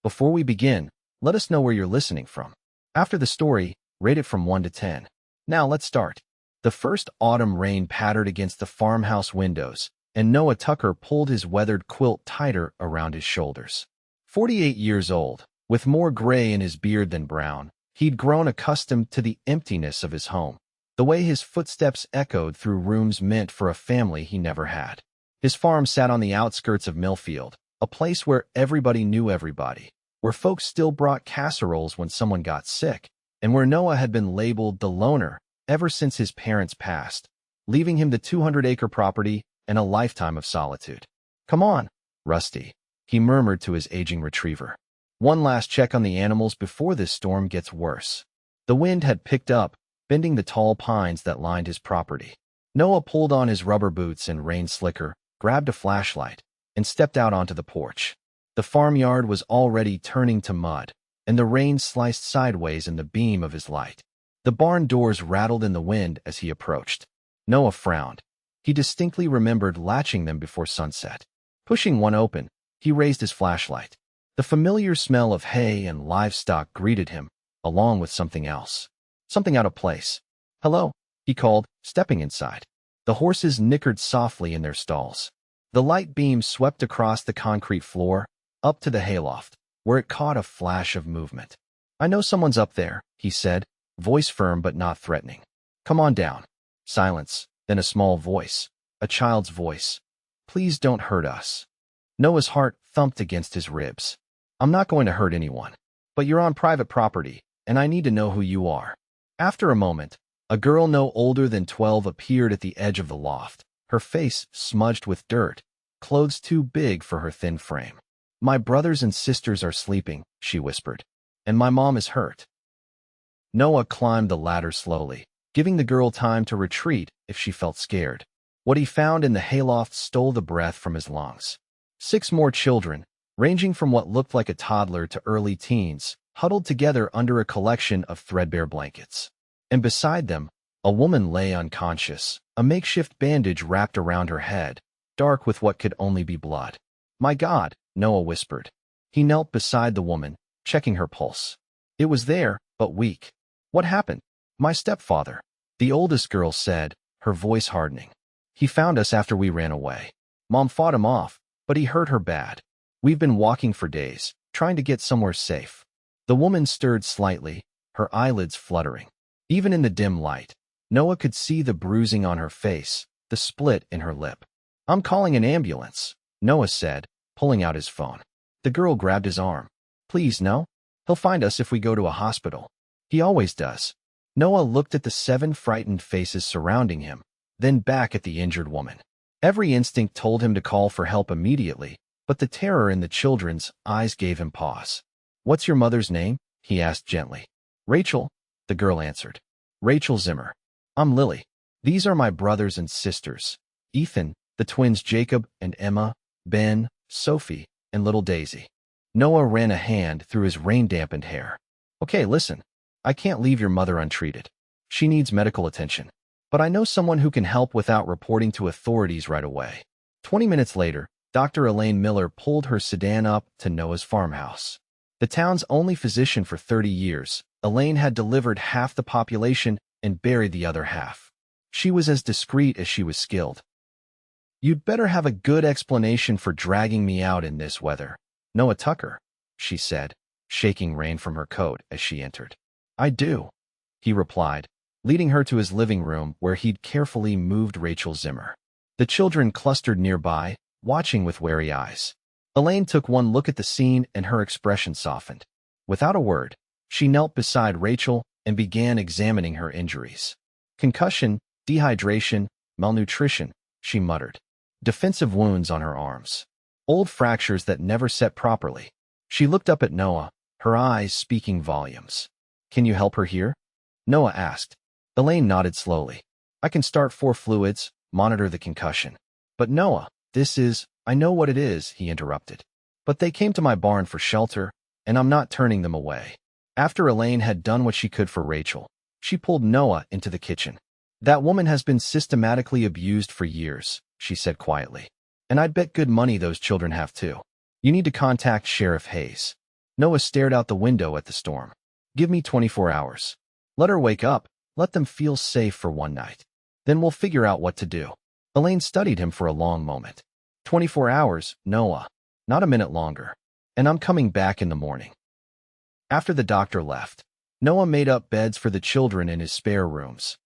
Before we begin, let us know where you're listening from. After the story, rate it from 1 to 10. Now let's start. The first autumn rain pattered against the farmhouse windows, and Noah Tucker pulled his weathered quilt tighter around his shoulders. 48 years old, with more gray in his beard than brown, he'd grown accustomed to the emptiness of his home. The way his footsteps echoed through rooms meant for a family he never had. His farm sat on the outskirts of Millfield, a place where everybody knew everybody, where folks still brought casseroles when someone got sick, and where Noah had been labeled the loner ever since his parents passed, leaving him the 200-acre property and a lifetime of solitude. "Come on, Rusty," he murmured to his aging retriever. "One last check on the animals before this storm gets worse." The wind had picked up, bending the tall pines that lined his property. Noah pulled on his rubber boots and rain slicker, grabbed a flashlight, and stepped out onto the porch. The farmyard was already turning to mud, and the rain sliced sideways in the beam of his light. The barn doors rattled in the wind as he approached. Noah frowned. He distinctly remembered latching them before sunset. Pushing one open, he raised his flashlight. The familiar smell of hay and livestock greeted him, along with something else. Something out of place. "Hello," he called, stepping inside. The horses nickered softly in their stalls. The light beam swept across the concrete floor, up to the hayloft, where it caught a flash of movement. "I know someone's up there," he said, voice firm but not threatening. "Come on down." Silence, then a small voice, a child's voice. "Please don't hurt us." Noah's heart thumped against his ribs. "I'm not going to hurt anyone. But you're on private property, and I need to know who you are." After a moment, a girl no older than 12 appeared at the edge of the loft, her face smudged with dirt, clothes too big for her thin frame. "My brothers and sisters are sleeping," she whispered, "and my mom is hurt." Noah climbed the ladder slowly, giving the girl time to retreat if she felt scared. What he found in the hayloft stole the breath from his lungs. 6 more children, ranging from what looked like a toddler to early teens, huddled together under a collection of threadbare blankets. And beside them, a woman lay unconscious, a makeshift bandage wrapped around her head, dark with what could only be blood. "My God," Noah whispered. He knelt beside the woman, checking her pulse. It was there, but weak. "What happened?" "My stepfather," the oldest girl said, her voice hardening. "He found us after we ran away. Mom fought him off, but he hurt her bad. We've been walking for days, trying to get somewhere safe." The woman stirred slightly, her eyelids fluttering. Even in the dim light, Noah could see the bruising on her face, the split in her lip. "I'm calling an ambulance," Noah said, pulling out his phone. The girl grabbed his arm. "Please, no. He'll find us if we go to a hospital. He always does." Noah looked at the 7 frightened faces surrounding him, then back at the injured woman. Every instinct told him to call for help immediately, but the terror in the children's eyes gave him pause. "What's your mother's name?" he asked gently. "Rachel," the girl answered. "Rachel Zimmer. I'm Lily. These are my brothers and sisters. Ethan, the twins Jacob and Emma, Ben, Sophie, and little Daisy." Noah ran a hand through his rain-dampened hair. "Okay, listen. I can't leave your mother untreated. She needs medical attention. But I know someone who can help without reporting to authorities right away." 20 minutes later, Dr. Elaine Miller pulled her sedan up to Noah's farmhouse. The town's only physician for 30 years, Elaine had delivered half the population and buried the other half. She was as discreet as she was skilled. "You'd better have a good explanation for dragging me out in this weather, Noah Tucker," she said, shaking rain from her coat as she entered. "I do," he replied, leading her to his living room where he'd carefully moved Rachel Zimmer. The children clustered nearby, watching with wary eyes. Elaine took one look at the scene and her expression softened. Without a word, she knelt beside Rachel and began examining her injuries. "Concussion, dehydration, malnutrition," she muttered. "Defensive wounds on her arms. Old fractures that never set properly." She looked up at Noah, her eyes speaking volumes. "Can you help her here?" Noah asked. Elaine nodded slowly. "I can start 4 fluids, monitor the concussion." "But Noah, I know what it is," he interrupted. "But they came to my barn for shelter, and I'm not turning them away." After Elaine had done what she could for Rachel, she pulled Noah into the kitchen. "That woman has been systematically abused for years," she said quietly. "And I'd bet good money those children have too. You need to contact Sheriff Hayes." Noah stared out the window at the storm. Give me 24 hours. Let her wake up. Let them feel safe for one night. Then we'll figure out what to do. Elaine studied him for a long moment. 24 hours, Noah. Not a minute longer. And I'm coming back in the morning. After the doctor left, Noah made up beds for the children in his spare rooms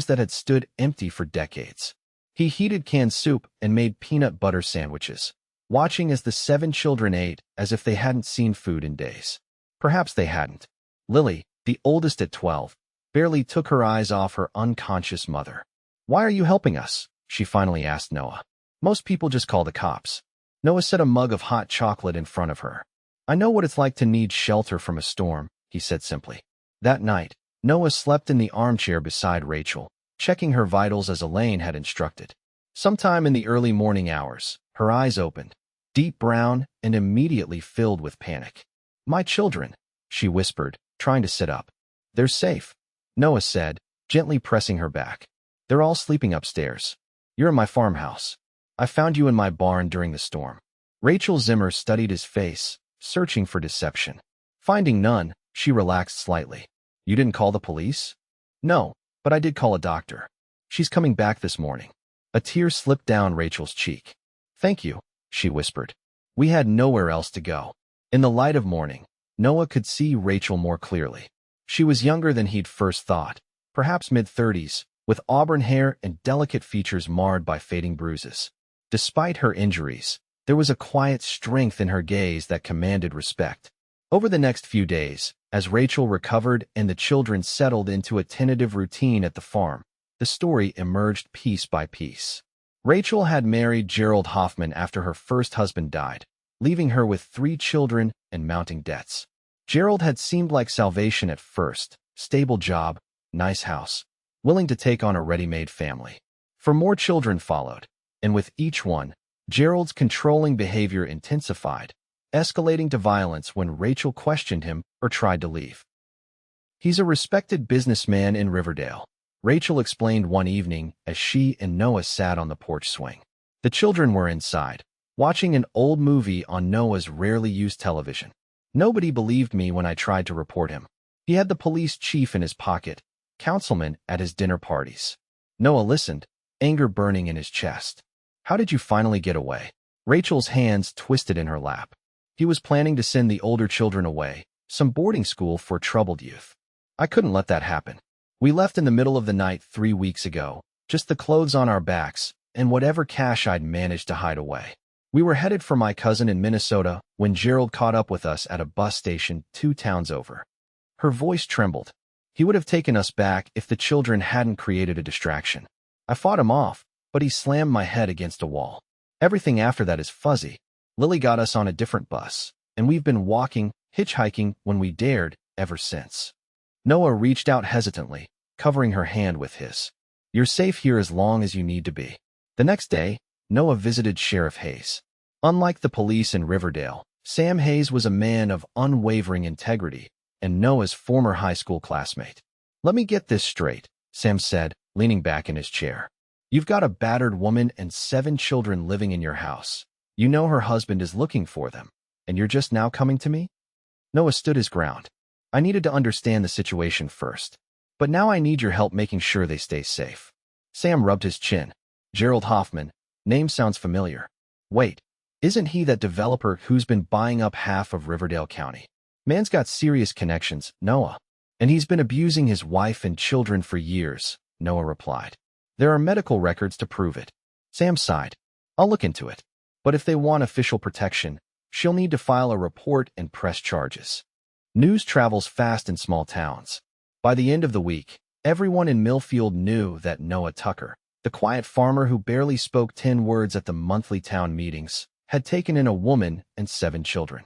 that had stood empty for decades. He heated canned soup and made peanut butter sandwiches, watching as the 7 children ate as if they hadn't seen food in days. Perhaps they hadn't. Lily, the oldest at 12, barely took her eyes off her unconscious mother. Why are you helping us? She finally asked Noah. Most people just call the cops. Noah set a mug of hot chocolate in front of her. I know what it's like to need shelter from a storm, he said simply. That night, Noah slept in the armchair beside Rachel, checking her vitals as Elaine had instructed. Sometime in the early morning hours, her eyes opened, deep brown and immediately filled with panic. My children, she whispered, trying to sit up. They're safe, Noah said, gently pressing her back. They're all sleeping upstairs. You're in my farmhouse. I found you in my barn during the storm. Rachel Zimmer studied his face, searching for deception. Finding none, she relaxed slightly. You didn't call the police? No, but I did call a doctor. She's coming back this morning. A tear slipped down Rachel's cheek. Thank you, she whispered. We had nowhere else to go. In the light of morning, Noah could see Rachel more clearly. She was younger than he'd first thought, perhaps mid-30s, with auburn hair and delicate features marred by fading bruises. Despite her injuries, there was a quiet strength in her gaze that commanded respect. Over the next few days, as Rachel recovered and the children settled into a tentative routine at the farm, the story emerged piece by piece. Rachel had married Gerald Hoffman after her first husband died, leaving her with 3 children and mounting debts. Gerald had seemed like salvation at first, stable job, nice house, willing to take on a ready-made family. For more children followed, and with each one, Gerald's controlling behavior intensified, escalating to violence when Rachel questioned him or tried to leave. He's a respected businessman in Riverdale, Rachel explained one evening as she and Noah sat on the porch swing. The children were inside, watching an old movie on Noah's rarely used television. Nobody believed me when I tried to report him. He had the police chief in his pocket, councilmen at his dinner parties. Noah listened, anger burning in his chest. How did you finally get away? Rachel's hands twisted in her lap. He was planning to send the older children away, some boarding school for troubled youth. I couldn't let that happen. We left in the middle of the night 3 weeks ago, just the clothes on our backs and whatever cash I'd managed to hide away. We were headed for my cousin in Minnesota when Gerald caught up with us at a bus station 2 towns over. Her voice trembled. He would have taken us back if the children hadn't created a distraction. I fought him off, but he slammed my head against a wall. Everything after that is fuzzy. Lily got us on a different bus, and we've been walking, hitchhiking when we dared, ever since. Noah reached out hesitantly, covering her hand with his. You're safe here as long as you need to be. The next day, Noah visited Sheriff Hayes. Unlike the police in Riverdale, Sam Hayes was a man of unwavering integrity and Noah's former high school classmate. Let me get this straight, Sam said, leaning back in his chair. You've got a battered woman and 7 children living in your house. You know her husband is looking for them, and you're just now coming to me? Noah stood his ground. I needed to understand the situation first, but now I need your help making sure they stay safe. Sam rubbed his chin. Gerald Hoffman, name sounds familiar. Wait, isn't he that developer who's been buying up half of Riverdale County? Man's got serious connections, Noah. And he's been abusing his wife and children for years, Noah replied. There are medical records to prove it. Sam sighed. I'll look into it. But if they want official protection, she'll need to file a report and press charges. News travels fast in small towns. By the end of the week, everyone in Millfield knew that Noah Tucker, the quiet farmer who barely spoke 10 words at the monthly town meetings, had taken in a woman and 7 children.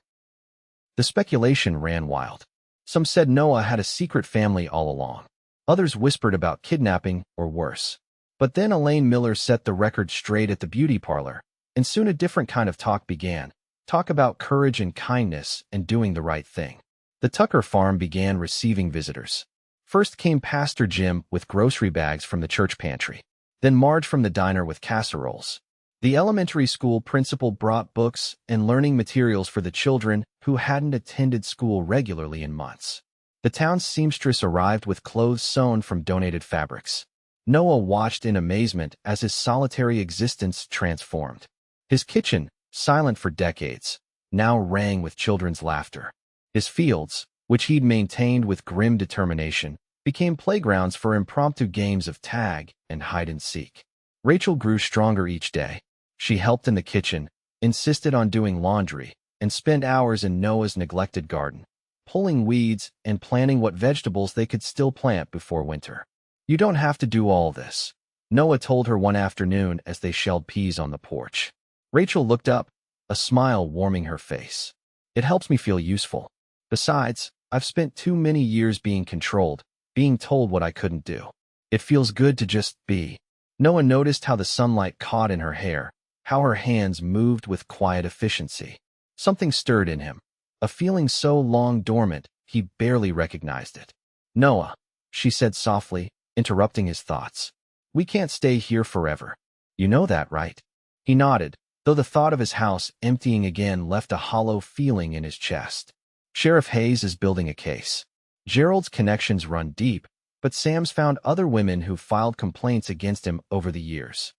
The speculation ran wild. Some said Noah had a secret family all along. Others whispered about kidnapping or worse. But then Elaine Miller set the record straight at the beauty parlor, and soon a different kind of talk began. Talk about courage and kindness and doing the right thing. The Tucker farm began receiving visitors. First came Pastor Jim with grocery bags from the church pantry. Then Marge from the diner with casseroles. The elementary school principal brought books and learning materials for the children who hadn't attended school regularly in months. The town's seamstress arrived with clothes sewn from donated fabrics. Noah watched in amazement as his solitary existence transformed. His kitchen, silent for decades, now rang with children's laughter. His fields, which he'd maintained with grim determination, became playgrounds for impromptu games of tag and hide-and-seek. Rachel grew stronger each day. She helped in the kitchen, insisted on doing laundry, and spent hours in Noah's neglected garden, pulling weeds and planning what vegetables they could still plant before winter. "You don't have to do all this," Noah told her one afternoon as they shelled peas on the porch. Rachel looked up, a smile warming her face. "It helps me feel useful. Besides, I've spent too many years being controlled, being told what I couldn't do. It feels good to just be." Noah noticed how the sunlight caught in her hair, how her hands moved with quiet efficiency. Something stirred in him, a feeling so long dormant he barely recognized it. "Noah," she said softly, interrupting his thoughts. "We can't stay here forever. You know that, right?" He nodded, though the thought of his house emptying again left a hollow feeling in his chest. "Sheriff Hayes is building a case. Gerald's connections run deep, but Sam's found other women who filed complaints against him over the years."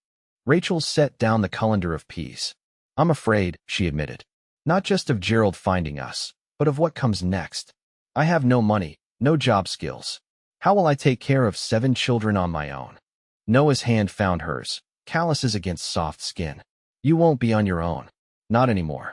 Rachel set down the colander of peas. "I'm afraid," she admitted. "Not just of Gerald finding us, but of what comes next. I have no money, no job skills. How will I take care of 7 children on my own?" Noah's hand found hers, calluses against soft skin. "You won't be on your own. Not anymore."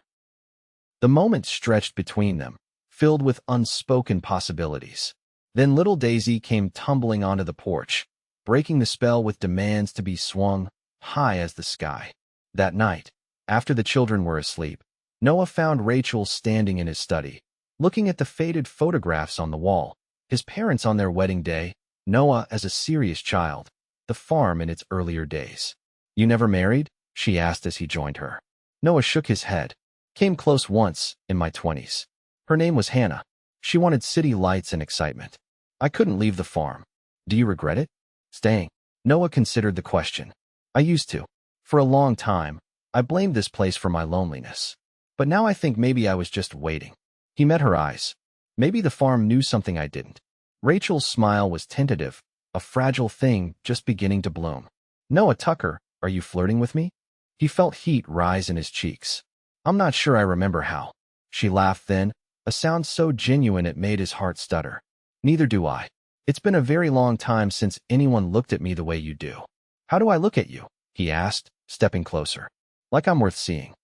The moment stretched between them, filled with unspoken possibilities. Then little Daisy came tumbling onto the porch, breaking the spell with demands to be swung high as the sky. That night, after the children were asleep, Noah found Rachel standing in his study, looking at the faded photographs on the wall. His parents on their wedding day, Noah as a serious child, the farm in its earlier days. "You never married?" she asked as he joined her. Noah shook his head. "Came close once, in my 20s. Her name was Hannah. She wanted city lights and excitement. I couldn't leave the farm." "Do you regret it?" "Staying?" Noah considered the question. "I used to. For a long time, I blamed this place for my loneliness. But now I think maybe I was just waiting." He met her eyes. "Maybe the farm knew something I didn't." Rachel's smile was tentative, a fragile thing just beginning to bloom. "Noah Tucker, are you flirting with me?" He felt heat rise in his cheeks. "I'm not sure I remember how." She laughed then, a sound so genuine it made his heart stutter. "Neither do I. It's been a very long time since anyone looked at me the way you do." "How do I look at you?" he asked, stepping closer. "Like I'm worth seeing."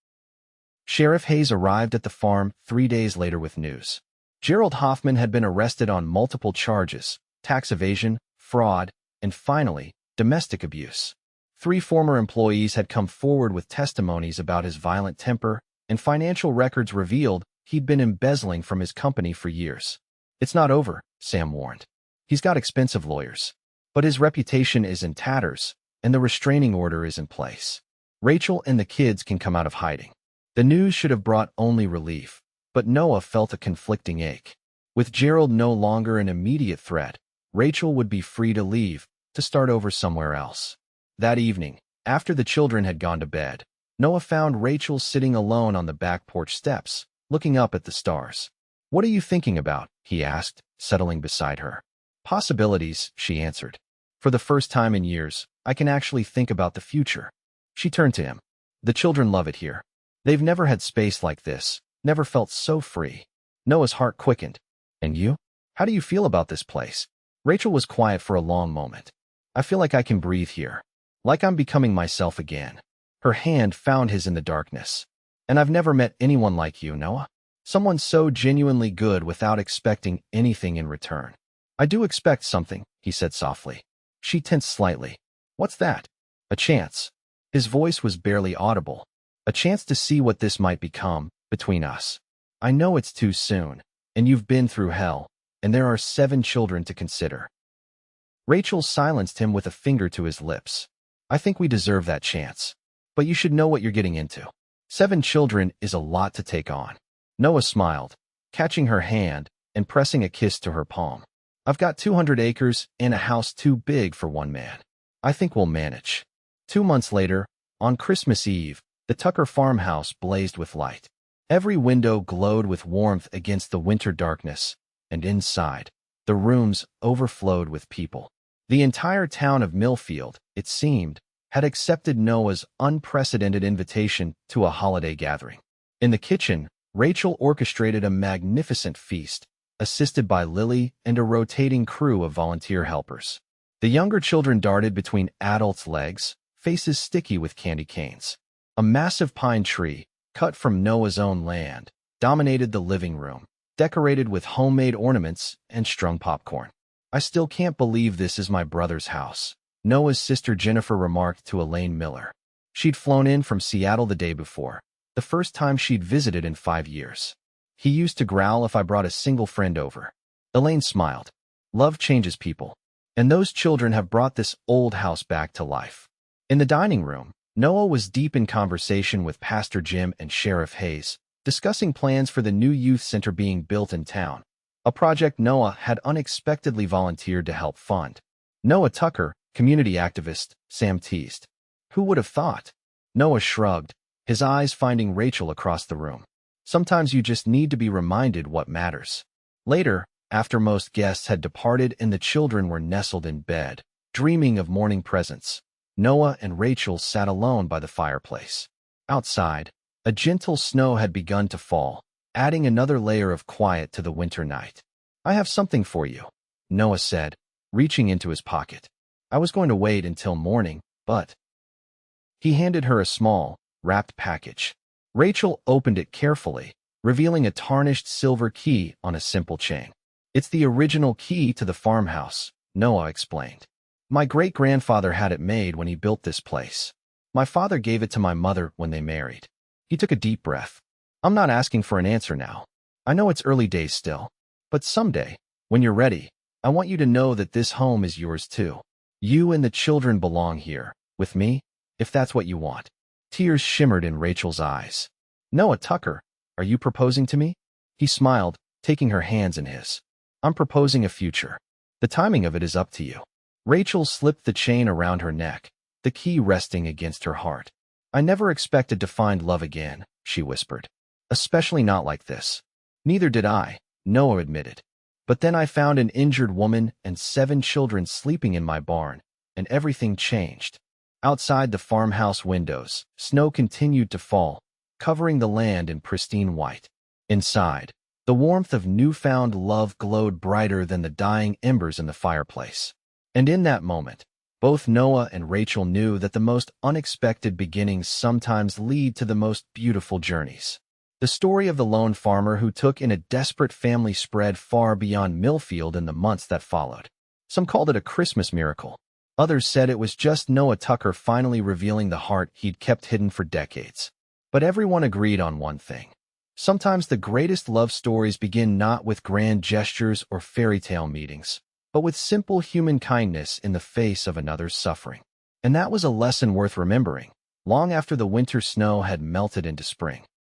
Sheriff Hayes arrived at the farm 3 days later with news. Gerald Hoffman had been arrested on multiple charges: tax evasion, fraud, and finally, domestic abuse. 3 former employees had come forward with testimonies about his violent temper, and financial records revealed he'd been embezzling from his company for years. "It's not over," Sam warned. "He's got expensive lawyers. But his reputation is in tatters, and the restraining order is in place. Rachel and the kids can come out of hiding." The news should have brought only relief, but Noah felt a conflicting ache. With Gerald no longer an immediate threat, Rachel would be free to leave, to start over somewhere else. That evening, after the children had gone to bed, Noah found Rachel sitting alone on the back porch steps, looking up at the stars. "What are you thinking about?" he asked, settling beside her. "Possibilities," she answered. "For the first time in years, I can actually think about the future." She turned to him. "The children love it here. They've never had space like this, never felt so free." Noah's heart quickened. "And you? How do you feel about this place?" Rachel was quiet for a long moment. "I feel like I can breathe here. Like I'm becoming myself again." Her hand found his in the darkness. "And I've never met anyone like you, Noah. Someone so genuinely good without expecting anything in return." "I do expect something," he said softly. She tensed slightly. "What's that?" "A chance." His voice was barely audible. "A chance to see what this might become, between us. I know it's too soon, and you've been through hell, and there are 7 children to consider." Rachel silenced him with a finger to his lips. "I think we deserve that chance. But you should know what you're getting into. 7 children is a lot to take on." Noah smiled, catching her hand and pressing a kiss to her palm. "I've got 200 acres and a house too big for one man. I think we'll manage." 2 months later, On Christmas Eve, the Tucker farmhouse blazed with light. Every window glowed with warmth against the winter darkness, and inside, the rooms overflowed with people. The entire town of Millfield, it seemed, had accepted Noah's unprecedented invitation to a holiday gathering. In the kitchen, Rachel orchestrated a magnificent feast, assisted by Lily and a rotating crew of volunteer helpers. The younger children darted between adults' legs, faces sticky with candy canes. A massive pine tree, cut from Noah's own land, dominated the living room, decorated with homemade ornaments and strung popcorn. "I still can't believe this is my brother's house," Noah's sister Jennifer remarked to Elaine Miller. She'd flown in from Seattle the day before, the first time she'd visited in 5 years. "He used to growl if I brought a single friend over." Elaine smiled. "Love changes people. And those children have brought this old house back to life." In the dining room, Noah was deep in conversation with Pastor Jim and Sheriff Hayes, discussing plans for the new youth center being built in town, a project Noah had unexpectedly volunteered to help fund. Noah Tucker, community activist, Sam teased. "Who would have thought?" Noah shrugged, his eyes finding Rachel across the room. "Sometimes you just need to be reminded what matters." Later, after most guests had departed and the children were nestled in bed, dreaming of morning presents, Noah and Rachel sat alone by the fireplace. Outside, a gentle snow had begun to fall, adding another layer of quiet to the winter night. "I have something for you," Noah said, reaching into his pocket. "I was going to wait until morning, but—" He handed her a small, wrapped package. Rachel opened it carefully, revealing a tarnished silver key on a simple chain. "It's the original key to the farmhouse," Noah explained. "My great-grandfather had it made when he built this place. My father gave it to my mother when they married." He took a deep breath. "I'm not asking for an answer now. I know it's early days still. But someday, when you're ready, I want you to know that this home is yours too. You and the children belong here, with me, if that's what you want." Tears shimmered in Rachel's eyes. "Noah Tucker, are you proposing to me?" He smiled, taking her hands in his. "I'm proposing a future. The timing of it is up to you." Rachel slipped the chain around her neck, the key resting against her heart. "I never expected to find love again," she whispered. "Especially not like this." "Neither did I," Noah admitted. "But then I found an injured woman and 7 children sleeping in my barn, and everything changed." Outside the farmhouse windows, snow continued to fall, covering the land in pristine white. Inside, the warmth of newfound love glowed brighter than the dying embers in the fireplace. And in that moment, both Noah and Rachel knew that the most unexpected beginnings sometimes lead to the most beautiful journeys. The story of the lone farmer who took in a desperate family spread far beyond Millfield in the months that followed. Some called it a Christmas miracle. Others said it was just Noah Tucker finally revealing the heart he'd kept hidden for decades. But everyone agreed on one thing. Sometimes the greatest love stories begin not with grand gestures or fairy tale meetings, but with simple human kindness in the face of another's suffering. And that was a lesson worth remembering, long after the winter snow had melted into spring.